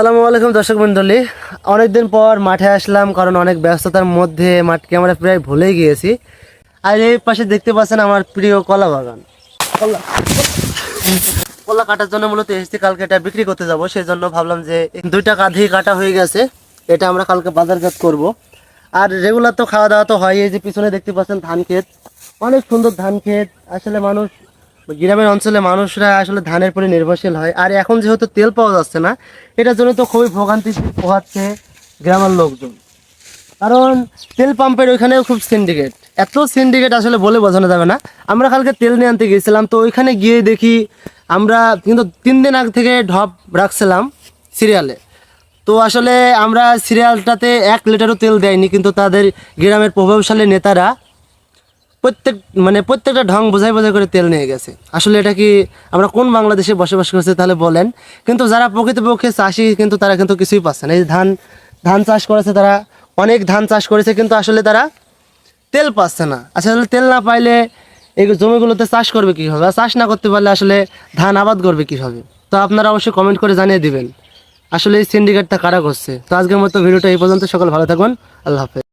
আসসালামু আলাইকুম দর্শক মণ্ডলী, অনেকদিন পর মাঠে আসলাম কারণ অনেক ব্যস্ততার মধ্যে মাঠকে আমরা প্রায় ভুলে গিয়েছি। আর এই পাশে দেখতে পাচ্ছেন আমার প্রিয় কলা বাগান। কলা কলা কাটার জন্য মূলত এসেছি, কালকে এটা বিক্রি করতে যাব। সেই জন্য ভাবলাম যে দুইটা কাঁধি কাটা হয়ে গেছে, এটা আমরা কালকে বাজারজাত করব। আর রেগুলার তো খাওয়া দাওয়া তো হয়। এই যে পিছনে দেখতে পাচ্ছেন ধান ক্ষেত, অনেক সুন্দর ধান ক্ষেত। আসলে মানুষ, গ্রামের অঞ্চলে মানুষরা আসলে ধানের উপরে নির্ভরশীল হয়। আর এখন যেহেতু তেল পাওয়া যাচ্ছে না, এটার জন্য তো খুবই ভোগান্তি পোহাচ্ছে গ্রামের লোকজন। কারণ তেল পাম্পের ওইখানেও খুব সিন্ডিকেট, এত সিন্ডিকেট আসলে বলে বোঝানো যাবে না। আমরা কালকে তেল নিয়ে আনতে গিয়েছিলাম, তো ওইখানে গিয়ে দেখি আমরা কিন্তু 3 দিন আগে থেকে ঢপ রাখছিলাম সিরিয়ালে। তো আসলে আমরা সিরিয়ালটাতে 1 লিটারও তেল দেয়নি, কিন্তু তাদের গ্রামের প্রভাবশালী নেতারা প্রত্যেকটা ঢং বোঝাই বোঝাই করে তেল নিয়ে গেছে। আসলে এটা কি আমরা কোন বাংলাদেশে বসবাস করছি তাহলে বলেন? কিন্তু যারা প্রকৃতপক্ষে চাষি, কিন্তু তারা কিন্তু কিছুই পাচ্ছে না। এই ধান ধান চাষ করেছে, তারা অনেক ধান চাষ করেছে, কিন্তু আসলে তারা তেল পাচ্ছে না। আসলে তেল না পাইলে এই জমিগুলোতে চাষ করবে কীভাবে? আর চাষ না করতে পারলে আসলে ধান আবাদ করবে কীভাবে? তো আপনারা অবশ্যই কমেন্ট করে জানিয়ে দিবেন আসলে এই সিন্ডিকেটটা কারা করছে। তো আজকের মতো ভিডিওটা এই পর্যন্ত। সকল ভালো থাকবেন, আল্লাহ হাফেজ।